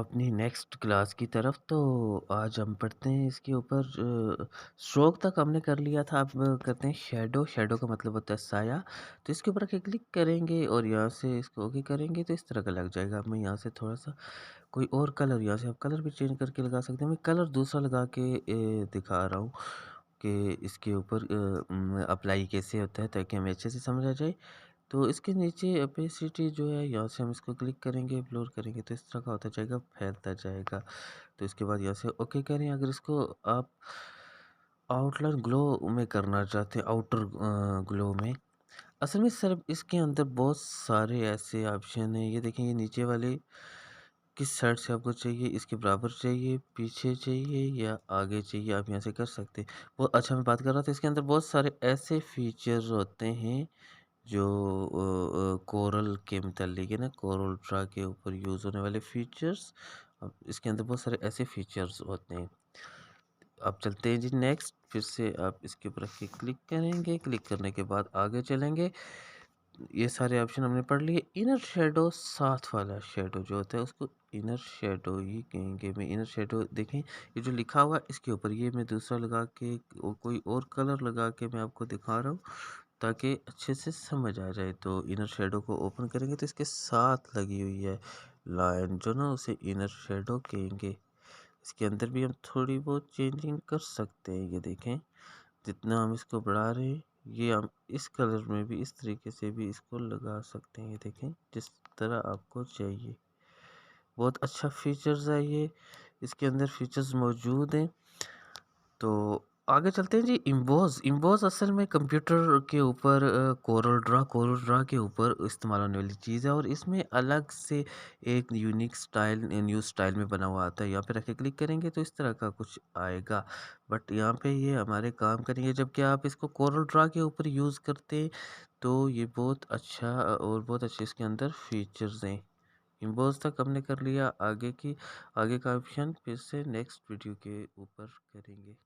अपनी next class की तरफ। तो आज हम पढ़ते हैं इसके ऊपर स्ट्रोक तक हमने कर लिया था। अब करते हैं शैडो। शैडो का मतलब होता है साया। तो इसके ऊपर आके क्लिक करेंगे और यहाँ से इसको ओके करेंगे तो इस तरह का लग जाएगा। अब मैं यहाँ से थोड़ा-सा कोई और कलर, यहाँ से आप कलर भी चेंज करके लगा सकते हैं। मैं कलर दूसरा लगा के दिखा रहा हूँ कि इसके ऊपर अप्लाई कैसे होता है ताकि हमें अच्छे से समझ आ जाए। तो इसके नीचे ओपेसिटी जो है, यहाँ से हम इसको क्लिक करेंगे, ब्लर करेंगे तो इस तरह का होता जाएगा, फैलता जाएगा। तो इसके बाद यहाँ से ओके करें। अगर इसको आप आउटलाइन ग्लो में करना चाहते हैं, आउटर ग्लो में, असल में सिर्फ इसके अंदर बहुत सारे ऐसे ऑप्शन हैं। ये देखें, ये नीचे वाले किस साइड से आपको चाहिए, इसके बराबर चाहिए, पीछे चाहिए या आगे चाहिए, आप यहाँ से कर सकते हैं। बहुत अच्छा, मैं बात कर रहा था, इसके अंदर बहुत सारे ऐसे फीचर होते हैं जो कोरल के मुतालिक है ना, कोरल ड्रा के ऊपर यूज़ होने वाले फीचर्स। अब इसके अंदर बहुत सारे ऐसे फीचर्स होते हैं। अब चलते हैं जी नेक्स्ट। फिर से आप इसके ऊपर रख के क्लिक करेंगे। क्लिक करने के बाद आगे चलेंगे। ये सारे ऑप्शन हमने पढ़ लिए। इनर शेडो, साथ वाला शेडो जो होता है उसको इनर शेडो ही कहेंगे। मैं इनर शेडो देखें, ये जो लिखा हुआ है इसके ऊपर ये मैं दूसरा लगा के कोई और कलर लगा के मैं आपको दिखा रहा हूँ ताकि अच्छे से समझ आ जाए। तो इनर शेडो को ओपन करेंगे तो इसके साथ लगी हुई है लाइन जो ना, उसे इनर शेडो कहेंगे। इसके अंदर भी हम थोड़ी बहुत चेंजिंग कर सकते हैं। ये देखें, जितना हम इसको बढ़ा रहे हैं, ये हम इस कलर में भी इस तरीके से भी इसको लगा सकते हैं। ये देखें, जिस तरह आपको चाहिए। बहुत अच्छा फीचर्स है ये, इसके अंदर फीचर्स मौजूद हैं। तो आगे चलते हैं जी। इम्बोज। इम्बोज असल में कंप्यूटर के ऊपर कोरल ड्रा के ऊपर इस्तेमाल होने वाली चीज़ है और इसमें अलग से एक यूनिक स्टाइल, न्यू स्टाइल में बना हुआ आता है। यहाँ पे रख के क्लिक करेंगे तो इस तरह का कुछ आएगा, बट यहाँ पे ये हमारे काम करेंगे। जबकि आप इसको कोरल ड्रा के ऊपर यूज़ करते हैं तो ये बहुत अच्छा और बहुत अच्छे इसके अंदर फीचर्स हैं। इम्बोज तक हमने कर लिया। आगे का ऑप्शन फिर से नेक्स्ट वीडियो के ऊपर करेंगे।